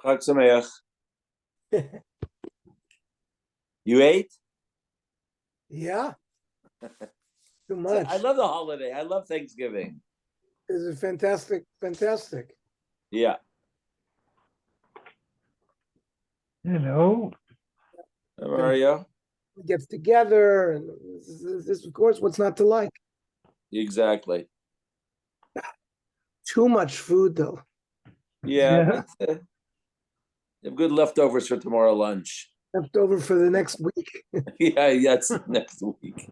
Chag Sameach. You ate? Yeah. Too much. I love the holiday. I love Thanksgiving. This is fantastic. Yeah. Hello. How are you? Gets together, and this, of course, what's not to like? Exactly. Too much food, though. Yeah. But, you have good leftovers for tomorrow lunch. Left over for the next week. Yeah, that's next week.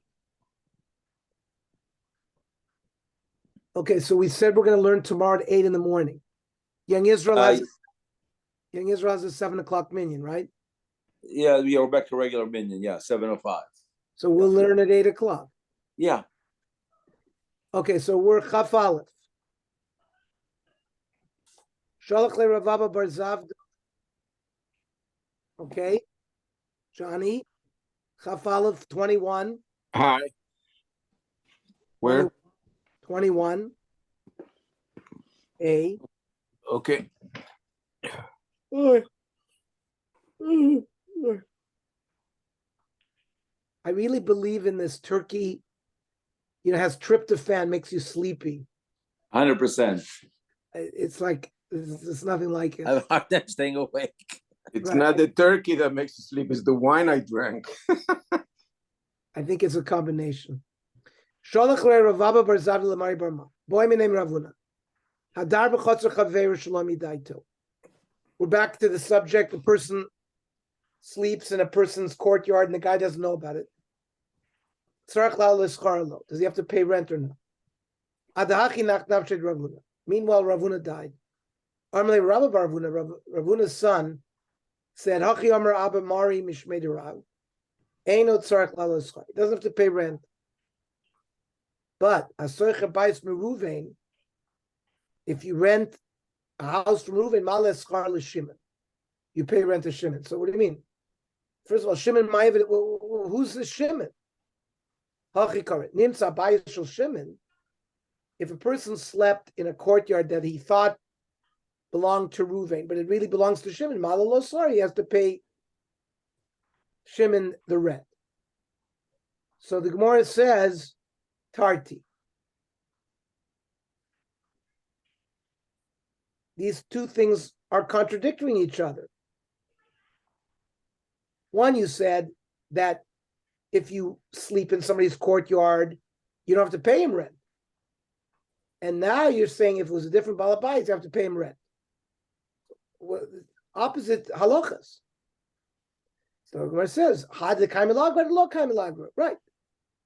Okay, so we said we're going to learn tomorrow at 8 in the morning. Young Israel has a 7 o'clock minyan, right? Yeah, we're back to regular minyan. Yeah, 7:05. So we'll learn at 8 o'clock. Yeah. Okay, so we're Chaf Aleph. Shalach le Ravaba bar Zavda. Okay, Johnny. Chaf Aleph 21. Hi. Where? 21. A. Okay. I really believe in this turkey. You know, has tryptophan, makes you sleepy. 100%. It's like there's nothing like it. I have a hard time staying awake. It's Right. not the turkey that makes you sleep, it's the wine I drank. I think it's a combination. Sholach le Ravaba bar Zavda lemari bar Ma. Boy, my name Ravuna. Hadar b'chotzer chaver shalom yidaito. We're back to the subject. The person sleeps in a person's courtyard and the guy doesn't know about it. Does he have to pay rent or not? Meanwhile, Ravuna died. Ravuna's son said, he doesn't have to pay rent. But if you rent a house from Reuven, you pay rent to Shimon. So what do you mean? First of all, Shimon Ma'avid, who's the Shimon? If a person slept in a courtyard that he thought belonged to Reuven, but it really belongs to Shimon, he has to pay Shimon the rent. So the Gemara says, Tarti. These two things are contradicting each other. One, you said that if you sleep in somebody's courtyard, you don't have to pay him rent. And now you're saying if it was a different balabais, you have to pay him rent. Well, opposite halachas. So Gemara says, right.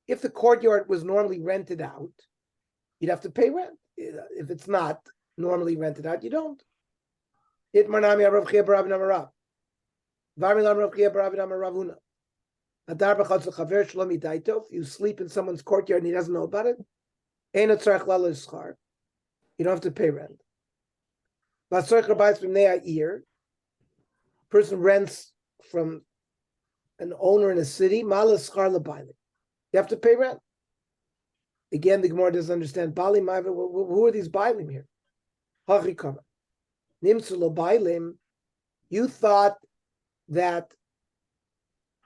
If the courtyard was normally rented out, you'd have to pay rent. If it's not normally rented out, you don't. If you sleep in someone's courtyard and he doesn't know about it, you don't have to pay rent. Person rents from an owner in a city, you have to pay rent. Again, the Gemara doesn't understand. Who are these bailim here? You thought that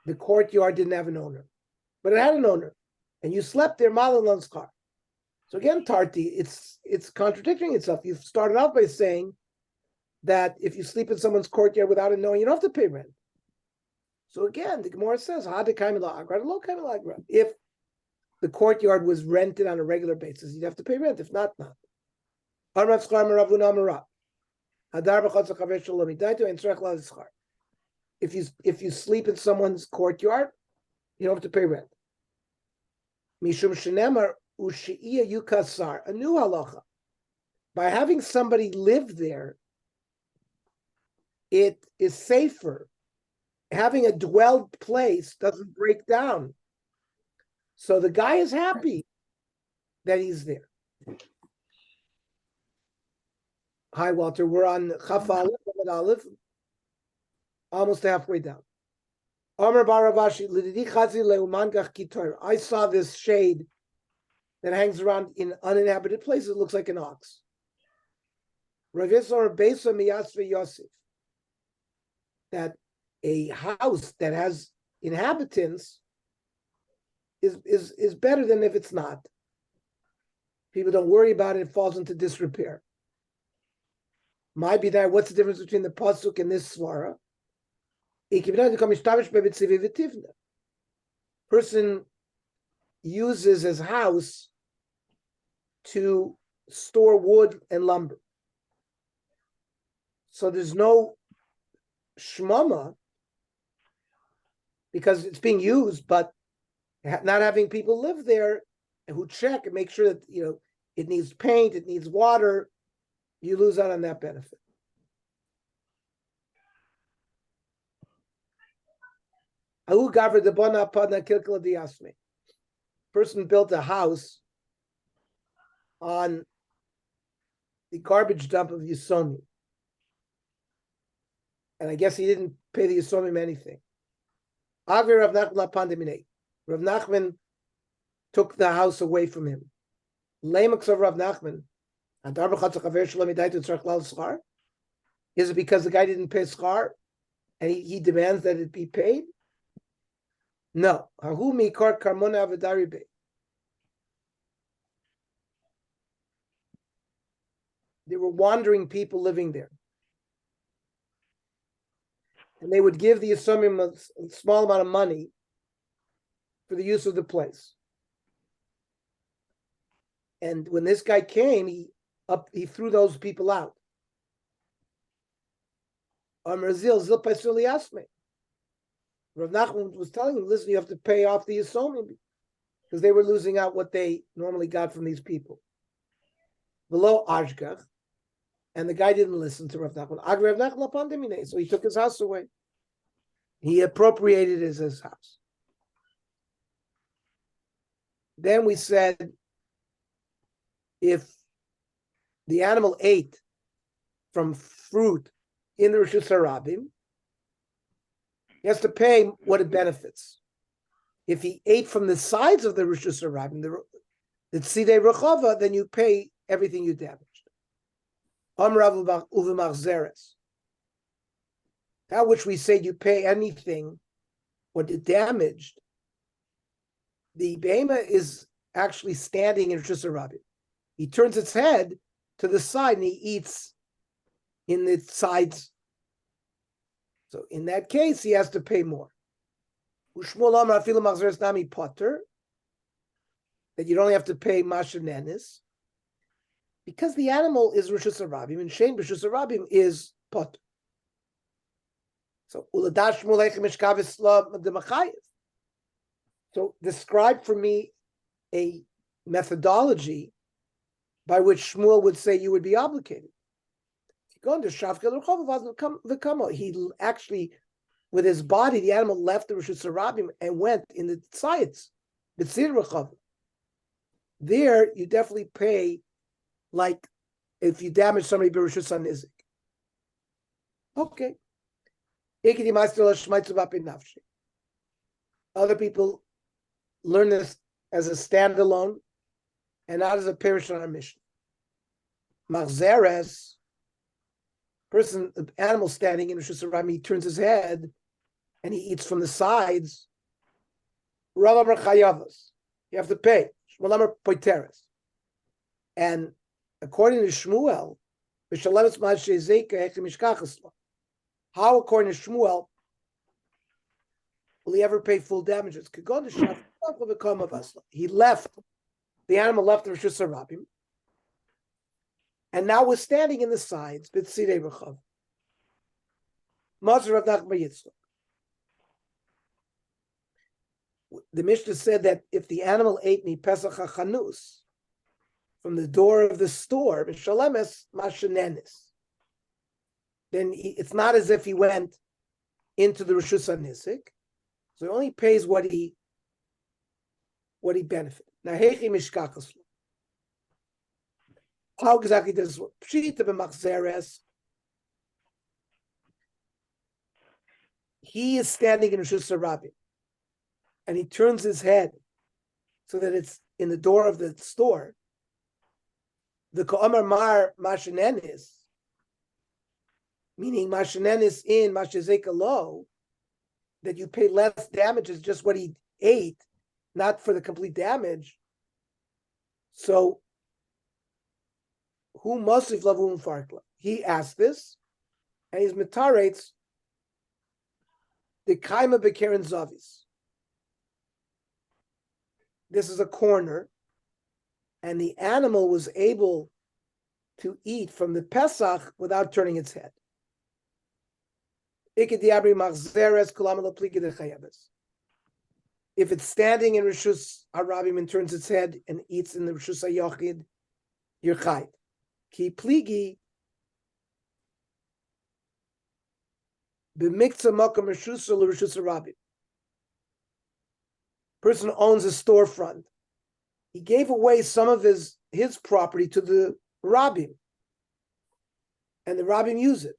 the courtyard didn't have an owner, but it had an owner, and you slept there, malalon's car. So again, Tarti, it's contradicting itself. You've started out by saying that if you sleep in someone's courtyard without it knowing, you don't have to pay rent. So again, the Gemara says, if the courtyard was rented on a regular basis, you'd have to pay rent. If not, not. If you sleep in someone's courtyard, you don't have to pay rent. Mishum shenemar u'she'iya yukasar, a new halacha. By having somebody live there, it is safer. Having a dwelled place doesn't break down. So the guy is happy that he's there. Hi, Walter. We're on Chaf Aleph, almost halfway down. I saw this shade that hangs around in uninhabited places. It looks like an ox. that a house that has inhabitants is better than if it's not. People don't worry about it, it falls into disrepair. Might be that what's the difference between the pasuk and this svara? Person uses his house to store wood and lumber. So there's no shmama because it's being used, but not having people live there who check and make sure that it needs paint, it needs water, you lose out on that benefit. Person built a house on the garbage dump of Yomi. And I guess he didn't pay the Yisomim anything. Rav Nachman took the house away from him. Is it because the guy didn't pay schar and he demands that it be paid? No. There were wandering people living there. And they would give the Yisomim a small amount of money for the use of the place. And when this guy came, he threw those people out. Rav Nachman was telling him, listen, you have to pay off the Yisomim because they were losing out what they normally got from these people. Below Ashgach, and the guy didn't listen to Rav Nachman. So he took his house away. He appropriated it as his house. Then we said, if the animal ate from fruit in the Rishus Harabim, he has to pay what it benefits. If he ate from the sides of the Rishus Harabim, the Tzidei Rechava, then you pay everything you damaged. That which we say you pay anything what it damaged, the behema is actually standing in Rishus Harabim. He turns its head to the side and he eats in the sides. So in that case, he has to pay more. That you don't have to pay mashanenis because the animal is Rishus Harabim and Shein Rishus Harabim is potter. So describe for me a methodology by which Shmuel would say you would be obligated. If you go into Shavkel, he actually, with his body, the animal left the Rishus Harabim and went in the sides. There, you definitely pay like if you damage somebody b'Rishus HaNizik. Okay. Other people learn this as a standalone and not as a parish on our mission. Machzeres, the animal standing in Rishus Harabim, he turns his head and he eats from the sides. Rav Chayavas, you have to pay. Shmuel Poiteres. And according to Shmuel, how, according to Shmuel, will he ever pay full damages? He left, the animal left the Rishus Harabim, and now was standing in the sides. The Mishnah said that if the animal ate me Pesach HaChanus from the door of the store, then it's not as if he went into the Rishus HaNizik, so he only pays what he benefited. Now, how exactly does it work? He is standing in Rishus Harabim, and he turns his head so that it's in the door of the store. The Ka'amar Mar Mashanenis, meaning mashanenis in mashazeka low, that you pay less damage is just what he ate, not for the complete damage. So, who masif lavum farkla? He asked this, and he's mitarates the kaima bekeren zavis. This is a corner, and the animal was able to eat from the Pesach without turning its head. If it's standing in Rishus Harabim and turns its head and eats in the Rishus HaYochid, you're chayv. Ki pligi b'miktzah makam Rishus Rishus Harabim. Person owns a storefront. He gave away some of his property to the Rabbim, and the Rabbim use it.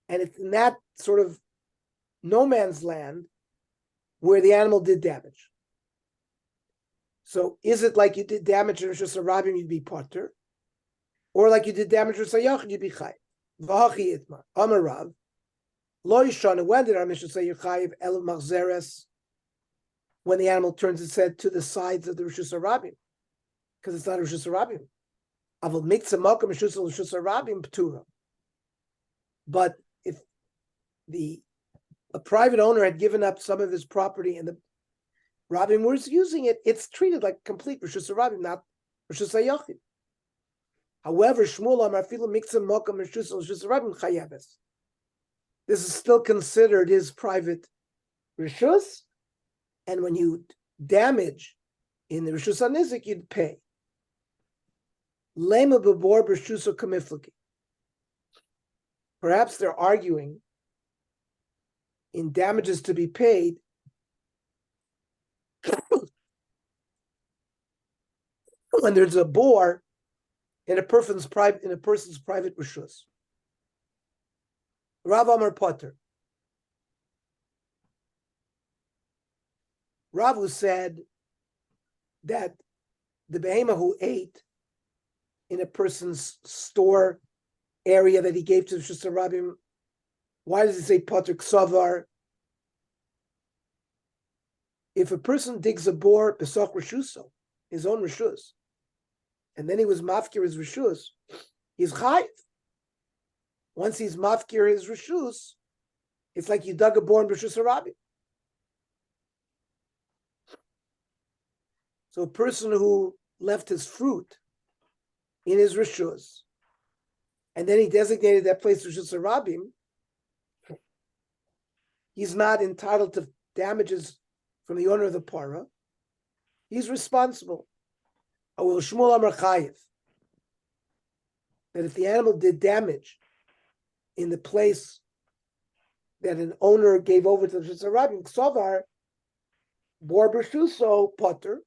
And it's in that sort of no man's land where the animal did damage. So is it like you did damage in Rishus Harabim, you'd be potter? Or like you did damage in Sayach, you'd be chayiv? V'hachi itmar. Amar Rav. Lo yishana, when did our Mishnah say you're chayiv? El machzeres. When the animal turns its head to the sides of the Rishus Harabim. Because it's not Rishus Harabim. Aval miktzah malka Rishus Harabim p'tura. But if a private owner had given up some of his property and the Rabbim was using it, it's treated like complete Rishus Harabim, not Rishus HaYochid. However, Shmuel Amar Filu Miktzah Mokam Rishus Harabim Chayeves. This is still considered his private Rishus, and when you damage in the Rishus HaNizik, you'd pay. Lema Bebor Rishus HaKamiflaki. Perhaps they're arguing in damages to be paid when there's a bore in a person's private rishus. Rav Amar Potter. Rav who said that the behema who ate in a person's store area that he gave to the Rishus Harabim, why does it say Potter Ksavar? If a person digs a bore, Pesach Rishuso, his own Rishus, and then he was mafkir his Rishus, he's chayiv. Once he's mafkir his Rishus, it's like you dug a bore in Rishus Harabim. So a person who left his fruit in his Rishus, and then he designated that place Rishus Harabim, he's not entitled to damages from the owner of the para. He's responsible. Awil Shmuel Amar Chayiv. That if the animal did damage in the place that an owner gave over to the Rishus Harabim, Ksovar, Bor B'Shuso, Potter,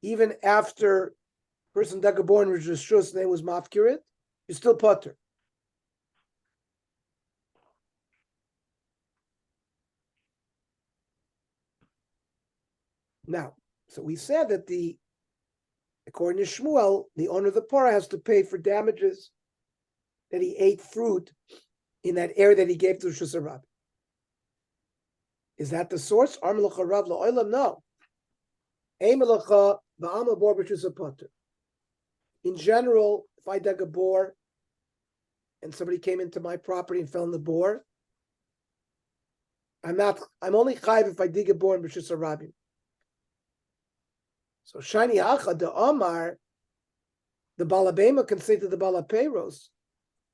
even after person dug a bore in Rishus name was mafkirit, you're still Potter. Now, so we said that according to Shmuel, the owner of the parah has to pay for damages that he ate fruit in that area that he gave to Rishus Harabim. Is that the source? No. In general, if I dug a bore and somebody came into my property and fell in the bore, I'm only chayiv if I dig a bore in Rishus Harabim. So Shani Hacha, the Omar, the Balabema can say to the Balapeiros,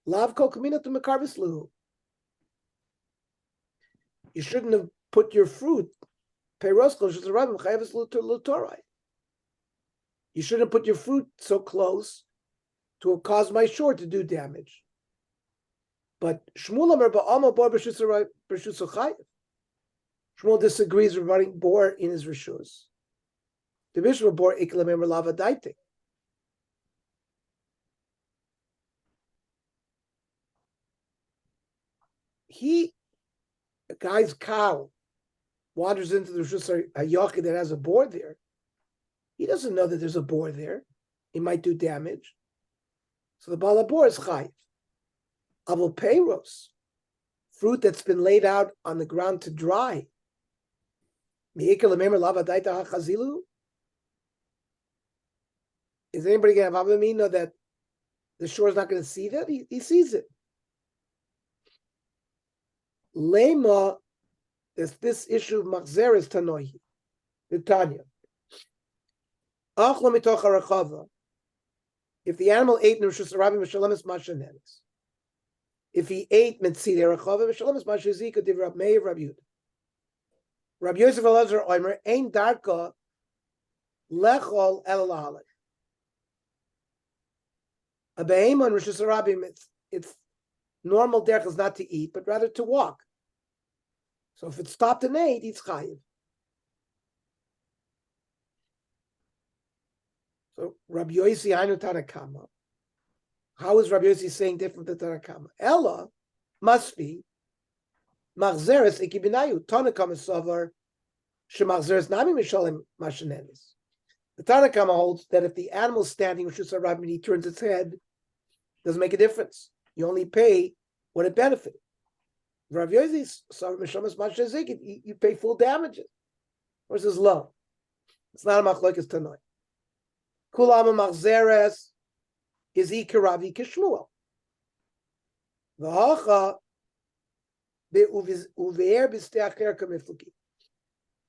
Lav kol kamina to mekarvis luhu. You shouldn't have put your fruit, Peiros kol Rishus Harabim chayavis lutorai. You shouldn't put your fruit so close to cause my shore to do damage. But Shmuel Amar ba'ama bor b'shus chayav. Shmuel disagrees regarding bor in his rishus. The Bishop bore iklamem lava daite. A guy's cow wanders into the Rishus HaYochid that has a bore there. He doesn't know that there's a bore there. It might do damage. So the balabor is chayiv. Avopeiros, fruit that's been laid out on the ground to dry. Is anybody going to have Avamina that the shore is not going to see that? He sees it. Lema is this issue of Machzeres Tanohi, the Tanya. If the animal ate Nishus Rabbi Mishalemis Mashanenis, if he ate Mitzid Erechava Mishalemis Mashazika Div Rab Meir Rab Yud. Rab Yosef Elazar Oimer Ein Darka Lechol El Lahalech. A behemoth on Rishus Rabim, it's normal derech is not to eat, but rather to walk. So if it stopped and ate, it's chayiv. So Rabbi Yossi Hainu Tanakama. How is Rabbi Yossi saying different than Tanakama? Ella must be Machzeres Ikibinayu. Tanakama Savar Shemachzeres Nami Mishalim Mashanenis. The Tanakama holds that if the animal is standing with Rishus Rabim and he turns its head, doesn't make a difference. You only pay what it benefited. Rav Yossi, you pay full damages. Versus low. It's not a machlokes tanoi. Kulama machzeres is ikaravi kishmuel. V'hacha be'uve'er b'steacher kamifluki.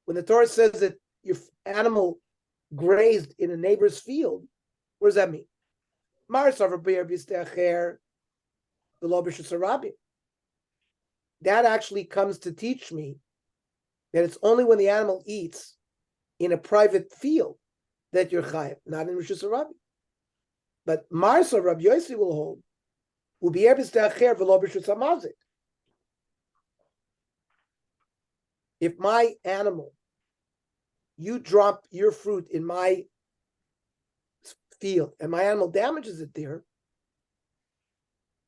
When the Torah says that your animal grazed in a neighbor's field, what does that mean? That actually comes to teach me that it's only when the animal eats in a private field that you're chayav, not in Rishus Rabbi. But Marsa Rabbi Yossi will hold will be if my animal, you drop your fruit in my field and my animal damages it there,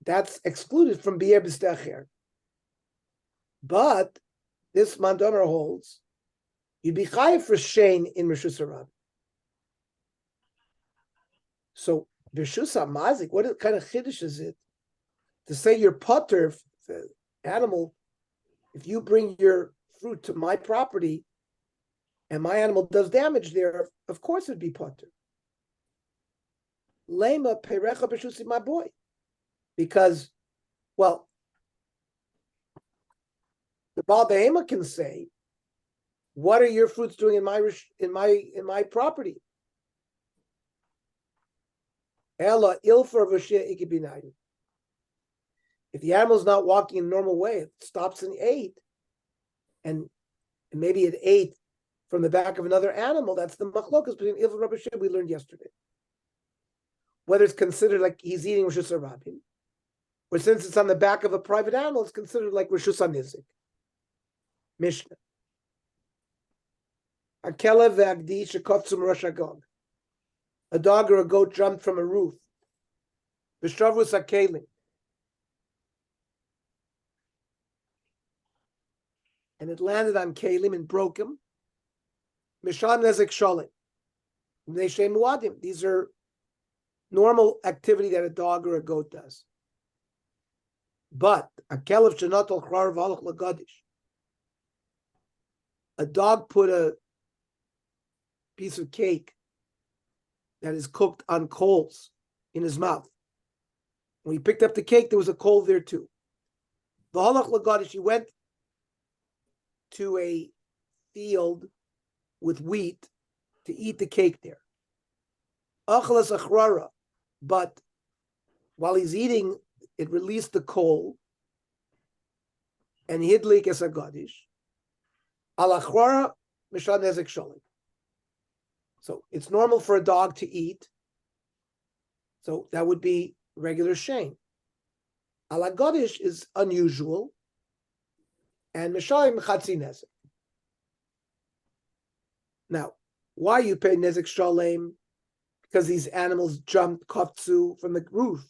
that's excluded from Bi'er B'Stecher. But this Mandomer holds you'd be chayiv for Shein in Rishus Rabbi. So Rishus Mazik, what kind of chiddush is it to say you're potter if the animal, if you bring your fruit to my property and my animal does damage there, of course it'd be potter. Lema perecha b'shusi, my boy, because, well, the Baal Behema can say, "What are your fruits doing in my property?" Ella ilfer v'sheh ikibinayu. If the animal's not walking in a normal way, it stops and ate, and maybe it ate from the back of another animal. That's the machlokas between ilfer and Rabbi Sheh we learned yesterday. Whether it's considered like he's eating Rishus Rabim, or since it's on the back of a private animal, it's considered like Rishus HaNizik. Mishnah. A kelev ve'agdi shekotzum rosh hagog. A dog or a goat jumped from a roof. V'shavus hakelim. And it landed on kelim and broke him. Misham nezek sholim. V'nei muadim. These are normal activity that a dog or a goat does. But a kelev shenatol chrar v'halach l'gadish. A dog put a piece of cake that is cooked on coals in his mouth. When he picked up the cake, there was a coal there too. V'halach l'gadish, he went to a field with wheat to eat the cake there. Achlas achrara, but while he's eating, it released the coal and hidlik es agadish. Al achrara mishan nezek sholim. So it's normal for a dog to eat. So that would be regular shame. Al agadish is unusual, and mishalim chatzi nezek. Now, why you pay nezek shalem? Because these animals jumped kafzu from the roof.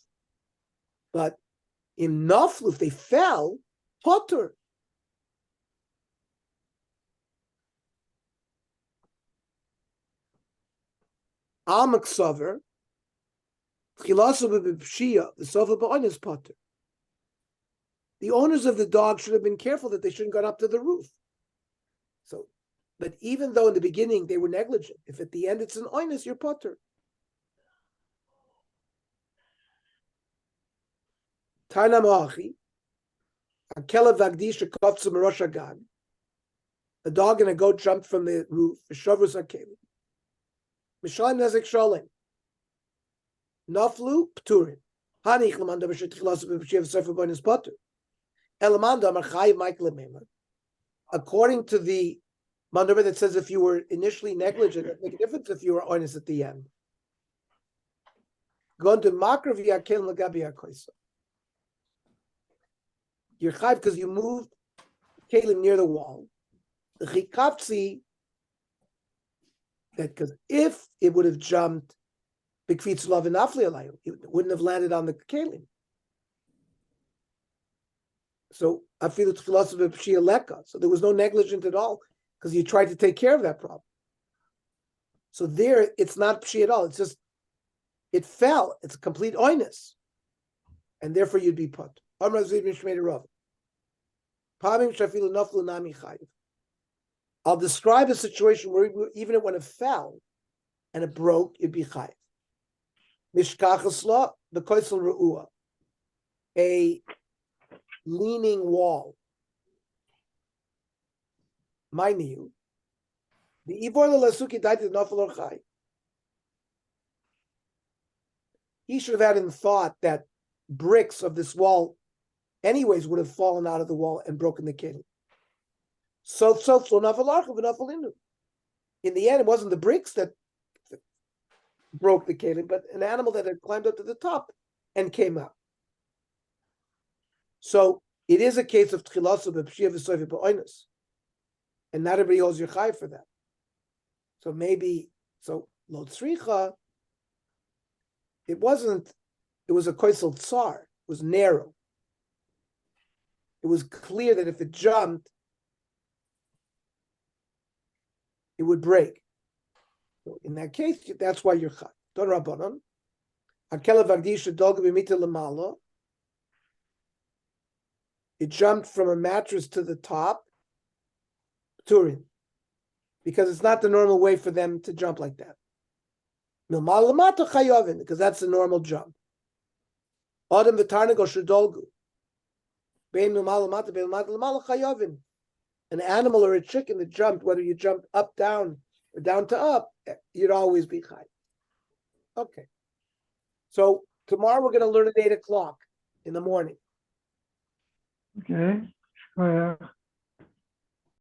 But in naflu, if they fell, potter. Al maksaver, chilasu b'b'pshia, the sofa ba'on is potter. The owners of the dog should have been careful that they shouldn't go up to the roof. So, but even though in the beginning they were negligent, if at the end it's an oinus, you're potter. Tarna ma'achi, a kelev vagdish kofzu merosh hagag. A dog and a goat jumped from the roof. V'shavus hakelim. Mishalim nezek sholem. Naflu pturin. Hanich lemanda b'shet chilas b'shev sefer boinus potter. Elamanda amar chayiv Michael Lemema. According to the mandamar that says if you were initially negligent, it make a difference if you were honest at the end. Going to makra v'yakel l'gabi hakoisa. You're chayiv because you moved kelim near the wall. The chikavtzi that because if it would have jumped b'kvitz lav and afli alayu, it wouldn't have landed on the kelim. So I feel it's philosophy of Pshia Leka. So there was no negligence at all because you tried to take care of that problem. So there, it's not Pshia at all. It's just, it fell. It's a complete oinus. And therefore you'd be put. I'll describe a situation where even when it fell and it broke, it'd be chayiv. Mishkachasla, the koisel re'ua. A leaning wall. Mind you, the Ivor Lasuki died in Nafal or Chai. He should have had in thought that bricks of this wall, anyways, would have fallen out of the wall and broken the kidney. So in the end, it wasn't the bricks that broke the kidney, but an animal that had climbed up to the top and came out. So it is a case of tchilasu b'pshia v'soiv b'oinus, and not everybody holds your chai for that. So maybe lo tzricha. It wasn't. It was a koisel tsar. It was narrow. It was clear that if it jumped, it would break. So in that case, that's why you're chai. Don rabbanon. Hakela v'agdish dog b'mita lemala. It jumped from a mattress to the top, Turin, because it's not the normal way for them to jump like that. Because that's the normal jump. Adam v'tarnago shedolgu. An animal or a chicken that jumped, whether you jumped up, down, or down to up, you'd always be chai. Okay. So tomorrow we're going to learn at 8 o'clock in the morning. Okay.